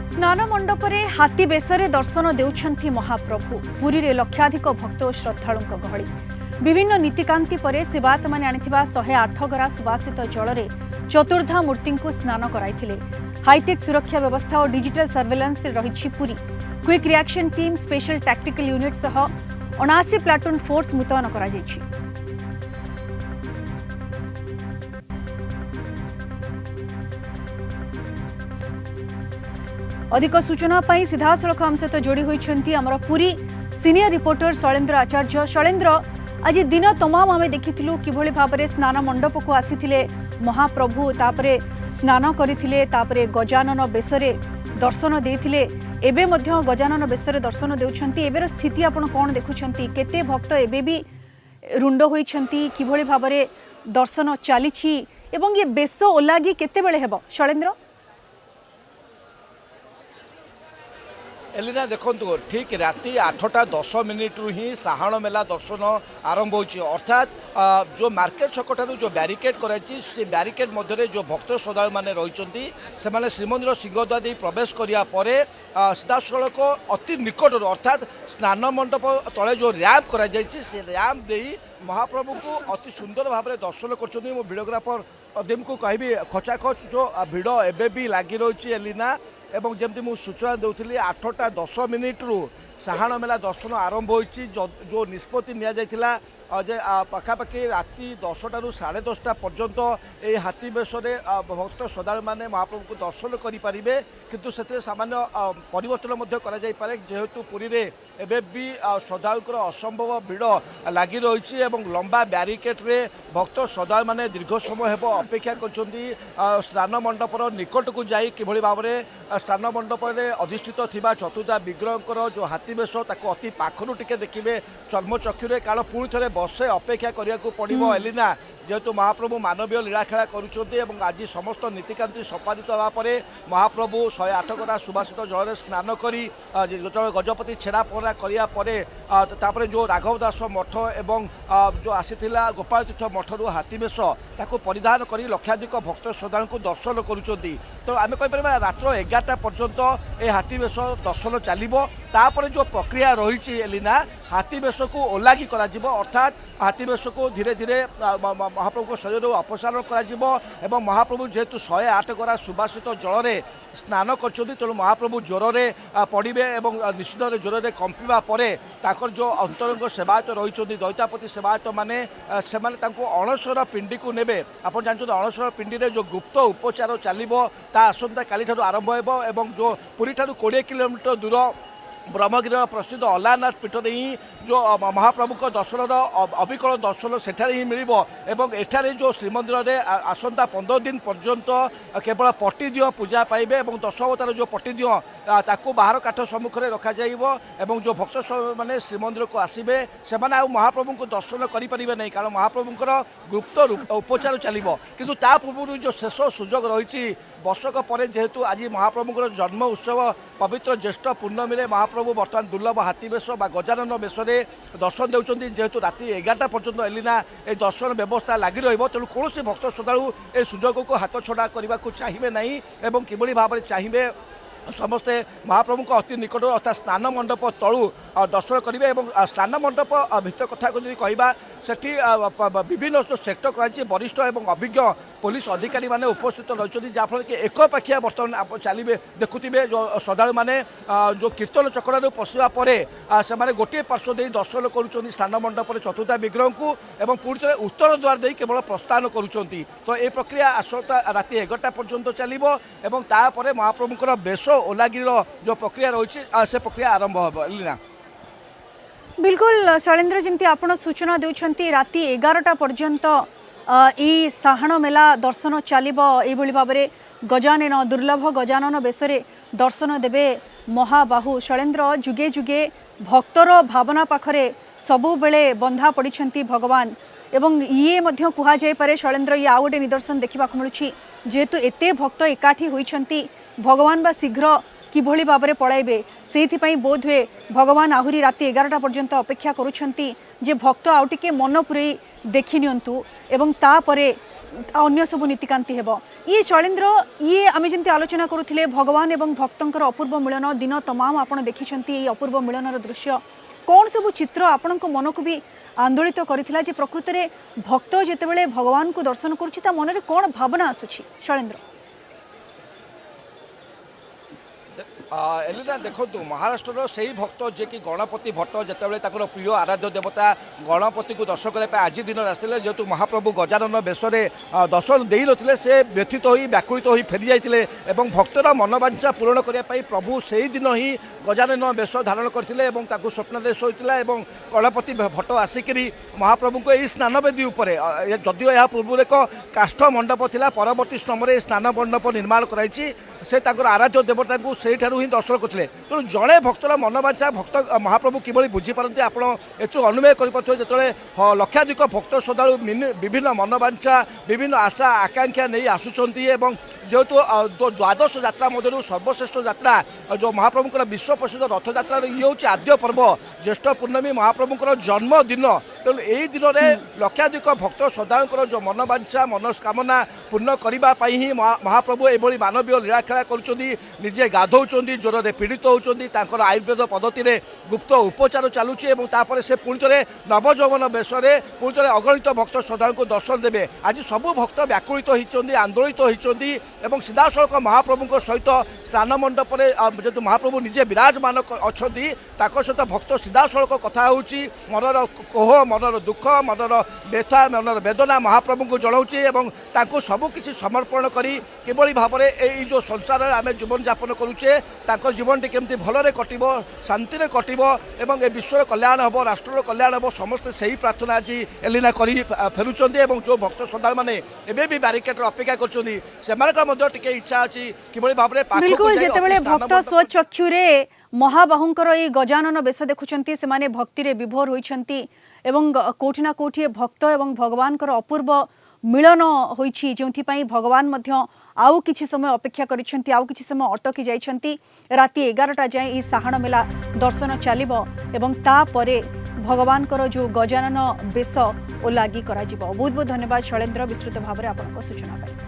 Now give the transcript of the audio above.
स्नान मंडपरे हाथी बेसरे दर्शन देउछंती महाप्रभु पुरी रे लक्षाधिक भक्त और श्रद्धालुंक गहली विभिन्न नीतिकांति परे सेवायत माने आनिथिबा 108 गरा सुवासित जल चतुर्धा मूर्ति को स्नान कराइथिले। हाईटेक सुरक्षा व्यवस्था और डिजिटल सर्वेलेंस रही Puri. Quick reaction team special tactical unit सह 79 प्लाटून फोर्स मुतयन करा जायछि। अधिक सूचना पाई सीधासलख आम सहित जोड़ी होइछंती हमर पुरी सीनियर रिपोर्टर शैलेंद्र आचार्य। शैलेंद्र, आज दिन तमाम आम देखिथिलु किभଳି भाबरे स्नान मंडप को आसीथिले महाप्रभु, तापरे स्नान करिथिले, तापरे गजानन बेसरे दर्शन देथिले, एबे मध्य गजानन बेसरे दर्शन देउछंती। एबेर स्थिति आपण कोन देखुछंती? केते भक्त एबे भी रुंड होइछंती? किभଳି भाबरे दर्शन चालिछि एवं ये बेस ओलागी केते बेले हेबो? शैलेंद्र, एलिना देखो ठीक राति 8:10 रु ही साहाण मेला दर्शन आरंभ होची। अर्थात जो मार्केट छक ठारू जो बैरिकेड कराई से बैरिकेड मध्य जो भक्त श्रद्धालु माने रही से माने श्रीमंदिर सिंहद्वार दे प्रवेश करिया परे सीधासलख अति निकट अर्थात स्नान मंडप तले जो रैम्प करा जायछि से रैम्प देई महाप्रभु को अति सुंदर भाव दर्शन कर। मो वीडियोग्राफर अदीम को कहबी खचाखच जो भिड़ एबे भी लगी रही एलिना एवं जमती मुझे सूचना दूसरी 8:10 रु साहाण मेला दर्शन आरंभ होइछि। जो निष्पत्ति निया जायथिला जे पाखापाखि राति 10टा रु 10:30 पर्यंत ये हाथी बेसरे भक्त श्रद्धालु माने महाप्रभु को दर्शन करें, किंतु से सामान्य परिवर्तन पारे जेहेतु पुरी रे एबे भी श्रद्धालुकर असंभव भिड़ लगी रही है। लंबा ब्यारिकेड रे भक्त श्रद्धालु माने दीर्घ समय हेब अपेक्षा करछंती स्नान मंडपर निकट को जाई किभଳି भाबरे स्नान मंडप रे अधिष्ठित थिबा चतुर्धा विग्रहकर जो हाथी बेस ताको अति पाखरु टिके देखिबे चर्मचक्षुरे, कारण पुणी थे बसे अपेक्षा करिया को पड़िबो एलिना, जेहेतु महाप्रभु मानवीय लीलाखेला करुछंती। आज समस्त नीतिकांति संपादित होगा पर महाप्रभु 108 गरा सुवासित जल स्नान करी जो गजपति छेड़ा पहरा करापर जो राघव दास मठ एवं जो आसीथिला गोपाल तीर्थ मठरू हाथी बेस ताको परिधान करी लक्षाधिक भक्त श्रद्धालु को दर्शन करुछंती। तो आम कहीपर रात्र 11टा पर्यंत ए हाथी बेस दर्शन चलिबो। तापर जो प्रक्रिया रही एलिना हाथी बेस को ओलागी करा जिवो, अर्थात हाथी बेस को धीरे धीरे महाप्रभु शरीर अपसारण करा महाप्रभु जेहेतु 108 गरा सुवासित जल में स्नान कर तेणु महाप्रभु ज्वर में पड़े और निश्चित ज्वर में कंपा पर जो अंतरंग सेवायत रही दैतापति सेवायत माने अणसर पिंडी को नेबे। आप जानते अणसर पिंडी में जो गुप्त उपचार चलो आसंता काली ठारू आरंभ हो जो पुरी ठारू 20 किलोमीटर दूर ब्रह्मगिरी प्रसिद्ध अलारनाथ पीठ में ही जो महाप्रभु को दर्शन अविकल दर्शन सेठारे ही मिल एठारे जो श्रीमंदिर में आसंता 15 दिन पर्यंत केवल पट्टीदिह पूजा पाइबे और 10 अवतार जो पट्टीदिह ताकू बाहर काठ सम्मुख में रखा एवं जो भक्त मैंने श्रीमंदिर को आसबे से महाप्रभु को दर्शन करें नहीं, कारण महाप्रभुंर गुप्त उपचार चलो। किंतु ता पूर्व जो शेष सुजोग रही वर्षक पर जेहेतु आज महाप्रभुंर जन्म उत्सव पवित्र ज्येष्ठ पूर्णमी में महाप्रभु बर्तमान दुर्लभ हाथी बेस गजानन बेस दर्शन देउछंती। जेहेतु राति 11टा पर्यंत एलिना ए दर्शन व्यवस्था लगी रहिबो, तेणु कौन भक्त श्रद्धालु ए सुजोग को हाथ छड़ा करने को चाहिए नहीं एवं किभଳି भाव चाहिए समस्ते महाप्रभु को अति निकट अर्थात स्नान मंडप तलू दर्शन करेंगे। स्नान मंडप भितर कथा को कहवा सेठी विभिन्न जो सेक्टर कर वरिष्ठ और अभिज्ञ पुलिस अधिकारी माने उपस्थित रही जहाँफल कि एकपाखिया बर्तमान आप चलिए देखुवे जो श्रद्धालु माने जो कीर्तन चक्र पशिया से गोटे पार्श्व दे दर्शन कर स्नान मंडप चतुर्था विग्रह को एवं पुरी थे उत्तर द्वार दे केवल प्रस्थान करुँच। तो ये प्रक्रिया आसंता राति 11टा पर्यंत चलो और तापर महाप्रभुंर बेस ओलागिर जो प्रक्रिया रही से प्रक्रिया आरंभ हो। लीना बिल्कुल शैलेंद्र, जमती आपण सूचना देउछंती राति 11टा पर्यंत ई साहाण मेला दर्शन चलिबो। एभଳି भाबरे गजानन दुर्लभ गजानन बेसरे दर्शन देबे महाबाहु। शैलेंद्र, जुगे जुगे भक्तर भावना पाखरे सबु बेले बंधा पड़िछंती भगवान एवं ये मध्य कुहा जाय पारे शैलेंद्र ये आउ गोटे निदर्शन देखा मिलूँ जेहेतु एते भक्त एकाठी होइछंती भगवान बा शीघ्र किभଳି भाबरे पळाइबे सेहिथिपई बोध हुए भगवान आहुरी राति 11टा पर्यंत अपेक्षा करुछंती जे भक्त आउ टिके मन पुरई देखि नियंतु एवं तापरे अन्य सब नीतिकांति हेब ये शैलेन्द्र ये आम जमी आलोचना करुले भगवान एवं भक्तर अपूर्व मिलन दिन तमाम आपड़ देखिं अपूर्व मिलनर दृश्य कौन सब चित्र आपण मन को भी आंदोलित करथिला जे प्रकृत में भक्त जितेबाला भगवान को दर्शन करुच्ची मन में कौन भावना आसुची शैलेन्द्र एलिना देखो महाराष्ट्र से ही भक्त जे कि गणपति भट्ट जितेबाला प्रिय आराध्य देवता गणपति को दर्शन करने आज दिन आसते जेहेतु महाप्रभु गजानन बेशरे दर्शन दे नथिले से व्यथित हो व्याकुलित हो फेरी जाते भक्तर मनोवांछा पूरण करने प्रभु से ही दिन ही गजानन बेश धारण करते स्वप्नदेश होता गणपति भट्ट आसिक महाप्रभु को यही स्नान वेदी उपर जदिव यह पूर्व एक काष्ठ मंडप था परवर्ती समय स्नान मंडप निर्माण कराई से आराध्य देवता को से ही दर्शन करते तेणु जड़े भक्तर मनोवांछा भक्त महाप्रभु किभली बुझीपारती आप अनुमेय कर जो लक्षाधिक भक्त श्रद्धालु विभिन्न मनोवांछा विभिन्न आशा आकांक्षा नहीं आसुंच जेहेतु द्वादश यात्रा मध्य सर्वश्रेष्ठ यात्रा जो महाप्रभुଙ୍କର विश्व प्रसिद्ध रथयात्रा ये हूँ आद्य पर्व ज्येष्ठ पूर्णमी महाप्रभुଙ୍କର जन्मदिन तेणु यही दिन में लक्षाधिक भक्त श्रद्धालुଙ୍କର जो मनोवांछा मनस्कामना पूर्ण करने ही महाप्रभु एभली मानवीय लीलाखेला करुँचे गाधौंट ज्वर में पीड़ित होती आयुर्वेद पद्धति में गुप्त उपचार चलुची से पुणी थे नवजौवन बेशरे पुणी थे अगणित भक्त श्रद्धालु को दर्शन देवे आज सबू भक्त व्याकुलित होती आंदोलित होती एवं सीधासख महाप्रभु सहित स्नान मंडप जेहतु महाप्रभु निजे विराजमान अच्छा सहित भक्त सीधासख कथा होची मनर कोह मनर दुख मनर व्यथा मनर वेदना महाप्रभु को जनाऊँचे सबकि समर्पण करी किभली भाव में जो संसार आम जीवन यापन करुचे जीवन टी केमती भलरे कटिबो शांति रे कटिबो एवं ए विश्वर कल्याण हम राष्ट्र कल्याण हम समस्ते से ही प्रार्थना आज एलिना करी फेरुचंती एवं जो भक्त श्रद्धालु माने एबे भी बैरिकेड अपेक्षा करछंती सेमानका मध्ये टिके इच्छा अछि किभली भाव में बिल्कुल जेतेबेले भक्त स्वचक्षुरे महाबाहुंकर ये गजानन बेश देखुचंती से माने भक्ति रे विभोर होइछंती एवं कोठी ना कोठी भक्त एवं भगवानकर अपूर्व मिलन होइछि जोंथि पई भगवान मध्य आउ किछि समय अपेक्षा करिसेंती आउ किछि समय अटकी जाइछंती राति 11टा जाए ई साहाण मेला दर्शन चलिबो एवं ता परे भगवानकर जो गजानन बेश ओ लागि करा जिवो बहुत बहुत धन्यवाद शैलेन्द्र विस्तृत भाव में आपनको सूचना पाई।